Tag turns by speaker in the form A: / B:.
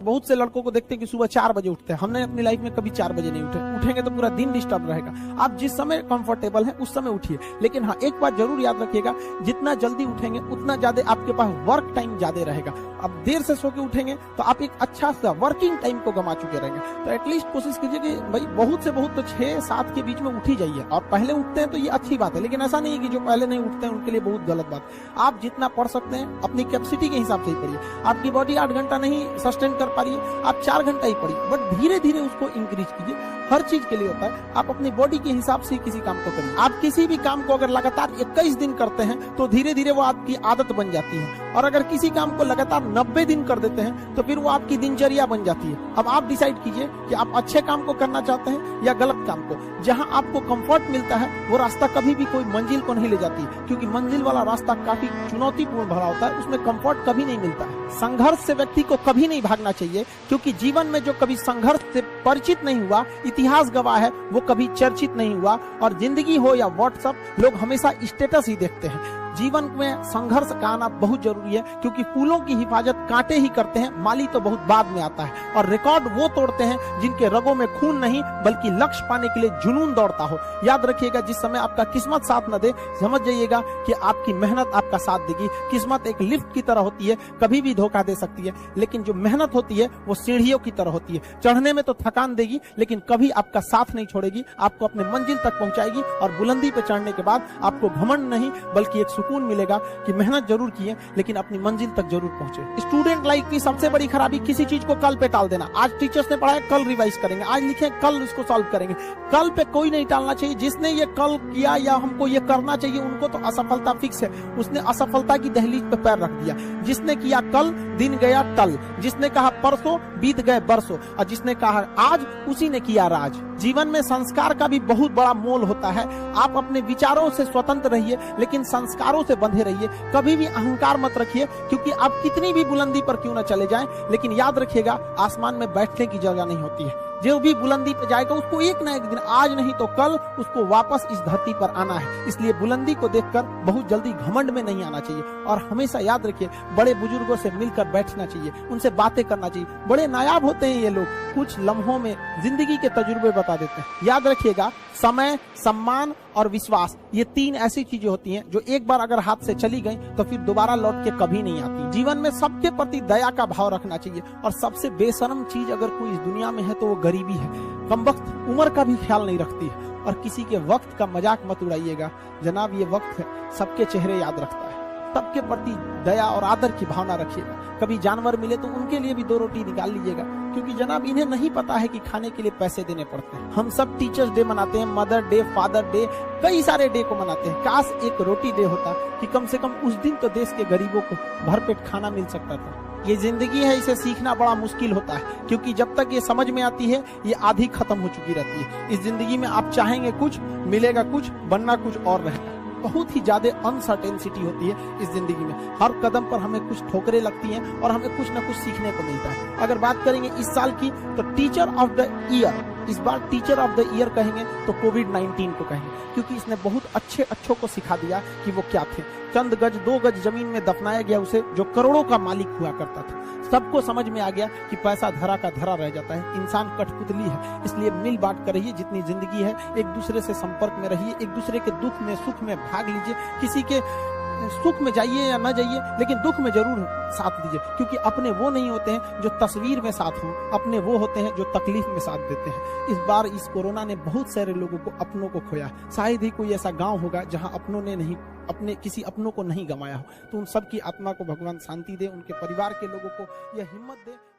A: बहुत से लड़कों को देखते हैं कि सुबह 4 बजे उठते हैं। हमने अपनी लाइफ में कभी 4 बजे नहीं उठेंगे तो पूरा दिन डिस्टर्ब रहेगा। आप जिस समय कंफर्टेबल है उस समय उठिए, लेकिन हाँ एक बात जरूर याद रखिएगा, जितना जल्दी उठेंगे उतना ज्यादा आपके पास वर्क टाइम ज्यादा रहेगा। अब देर से सो के उठेंगे तो आप एक अच्छा सा वर्किंग टाइम को गमा चुके रहेंगे। तो एटलीस्ट कोशिश कीजिए कि भाई बहुत से बहुत तो 6-7 के बीच में उठ ही जाइए। और पहले उठते हैं तो ये अच्छी बात है, लेकिन ऐसा नहीं है कि जो पहले नहीं उठते हैं उनके लिए बहुत गलत बात। आप जितना पढ़ सकते हैं अपनी कैपेसिटी के हिसाब से ही पढ़िए। आपकी बॉडी 8 घंटा नहीं सस्टेन कर पा रही है, आप 4 घंटा ही पढ़िए, बट धीरे धीरे उसको इंक्रीज कीजिए। हर चीज के लिए होता है, आप अपनी बॉडी के हिसाब से किसी काम को करिए। आप किसी भी काम को अगर लगातार 21 दिन करते हैं तो धीरे धीरे वो आपकी आदत बन जाती है, और अगर किसी काम को लगातार 90 दिन कर देते हैं तो फिर वो आपकी दिनचर्या बन जाती है। अब आप डिसाइड कीजिए कि आप अच्छे काम को करना चाहते हैं या गलत काम को। जहां आपको कंफर्ट मिलता है वो रास्ता कभी भी कोई मंजिल को नहीं ले जाती, क्योंकि मंजिल वाला रास्ता काफी चुनौतीपूर्ण भरा होता है, उसमें कंफर्ट कभी नहीं मिलता है। संघर्ष से व्यक्ति को कभी नहीं भागना चाहिए, क्योंकि जीवन में जो कभी संघर्ष से परिचित नहीं हुआ, इतिहास गवाह है, वो कभी चर्चित नहीं हुआ। और जिंदगी हो या व्हाट्सएप, लोग हमेशा स्टेटस ही देखते हैं। जीवन में संघर्ष का आना बहुत जरूरी है, क्योंकि फूलों की हिफाजत कांटे ही करते हैं, माली तो बहुत बाद में आता है। और रिकॉर्ड वो तोड़ते हैं जिनके रगों में खून नहीं बल्कि लक्ष्य पाने के लिए जुनून दौड़ता हो। याद रखिएगा, जिस समय आपका किस्मत साथ न दे, समझ जाइएगा कि आपकी मेहनत आपका साथ देगी। किस्मत एक लिफ्ट की तरह होती है, कभी भी धोखा दे सकती है, लेकिन जो मेहनत होती है वो सीढ़ियों की तरह होती है। चढ़ने में तो थकान देगी, लेकिन कभी आपका साथ नहीं छोड़ेगी, आपको अपने मंजिल तक पहुंचाएगी। और बुलंदी पे चढ़ने के बाद आपको घमंड नहीं बल्कि एक सुकून मिलेगा कि मेहनत जरूर किए, लेकिन अपनी मंजिल तक जरूर पहुंचे। स्टूडेंट लाइफ की सबसे बड़ी खराबी किसी चीज को कल पे टाल देना। आज टीचर्स ने पढ़ाया, कल रिवाइज करेंगे, आज लिखे कल इसको सॉल्व करेंगे। कल पे कोई नहीं टालना चाहिए। जिसने ये कल किया या हमको ये करना चाहिए, उनको तो असफलता फिक्स है, उसने असफलता की दहलीज पे पैर रख दिया। जिसने किया कल, दिन गया टल। जिसने कहा परसों, बीत गए बरसों। और जिसने कहा आज, उसी ने किया राज। जीवन में संस्कार का भी बहुत बड़ा मोल होता है। आप अपने विचारों से स्वतंत्र रहिए, लेकिन संस्कारों से बंधे रहिए। कभी भी अहंकार मत रखिए, क्योंकि आप कितनी भी बुलंदी पर क्यों न चले जाएं, लेकिन याद रखिएगा आसमान में बैठने की जगह नहीं होती है। जो भी बुलंदी पे जाएगा उसको एक ना एक दिन, आज नहीं तो कल, उसको वापस इस धरती पर आना है। इसलिए बुलंदी को देखकर बहुत जल्दी घमंड में नहीं आना चाहिए। और हमेशा याद रखिए, बड़े बुजुर्गों से मिलकर बैठना चाहिए, उनसे बातें करना चाहिए। बड़े नायाब होते हैं ये लोग, कुछ लम्हों में जिंदगी के तजुर्बे बता देते हैं। याद रखिएगा, समय, सम्मान और विश्वास, ये 3 ऐसी चीजें होती हैं जो एक बार अगर हाथ से चली गई तो फिर दोबारा लौट के कभी नहीं आती। जीवन में सबके प्रति दया का भाव रखना चाहिए। और सबसे बेशर्म चीज अगर कोई इस दुनिया में है तो वो गरीबी है। कमबख्त उम्र का भी ख्याल नहीं रखती है। और किसी के वक्त का मजाक मत उड़ाइएगा। जनाब, ये वक्त है, सबके चेहरे याद रखता है। सबके प्रति दया और आदर की भावना रखिएगा। कभी जानवर मिले तो उनके लिए भी 2 रोटी निकाल लीजिएगा, क्योंकि जनाब इन्हें नहीं पता है कि खाने के लिए पैसे देने पड़ते हैं। हम सब टीचर्स डे मनाते हैं, मदर डे, फादर डे, कई सारे डे को मनाते हैं। काश एक रोटी डे होता कि कम से कम उस दिन तो देश के गरीबों को भरपेट खाना मिल सकता था। ये जिंदगी है, इसे सीखना बड़ा मुश्किल होता है, क्योंकि जब तक ये समझ में आती है ये आधी खत्म हो चुकी रहती है। इस जिंदगी में आप चाहेंगे कुछ, मिलेगा कुछ, बनना कुछ और रहेगा। बहुत ही ज्यादा अनसर्टेनिटी होती है इस जिंदगी में। हर कदम पर हमें कुछ ठोकरें लगती हैं और हमें कुछ न कुछ सीखने को मिलता है। अगर बात करेंगे इस साल की, तो टीचर ऑफ द ईयर, इस बार टीचर ऑफ द ईयर कहेंगे तो कोविड-19 को कहेंगे, क्योंकि इसने बहुत अच्छों को सिखा दिया कि वो क्या थे। चंद गज 2 गज जमीन में दफनाया गया उसे, जो करोड़ों का मालिक हुआ करता था। सबको समझ में आ गया कि पैसा धरा का धरा रह जाता है, इंसान कठपुतली है। इसलिए मिल बांट कर रहिए, जितनी जिंदगी है एक दूसरे से संपर्क में रहिए, एक दूसरे के दुख में सुख में भाग लीजिए। किसी के सुख में जाइए या न जाइए, लेकिन दुख में जरूर साथ दीजिए, क्योंकि अपने वो नहीं होते हैं जो तस्वीर में साथ हों, अपने वो होते हैं जो तकलीफ में साथ देते हैं। इस बार इस कोरोना ने बहुत सारे लोगों को, अपनों को खोया। शायद ही कोई ऐसा गांव होगा जहां अपनों ने नहीं, अपने किसी अपनों को नहीं गंवाया हो। तो उन सब की आत्मा को भगवान शांति दे, उनके परिवार के लोगों को यह हिम्मत दे।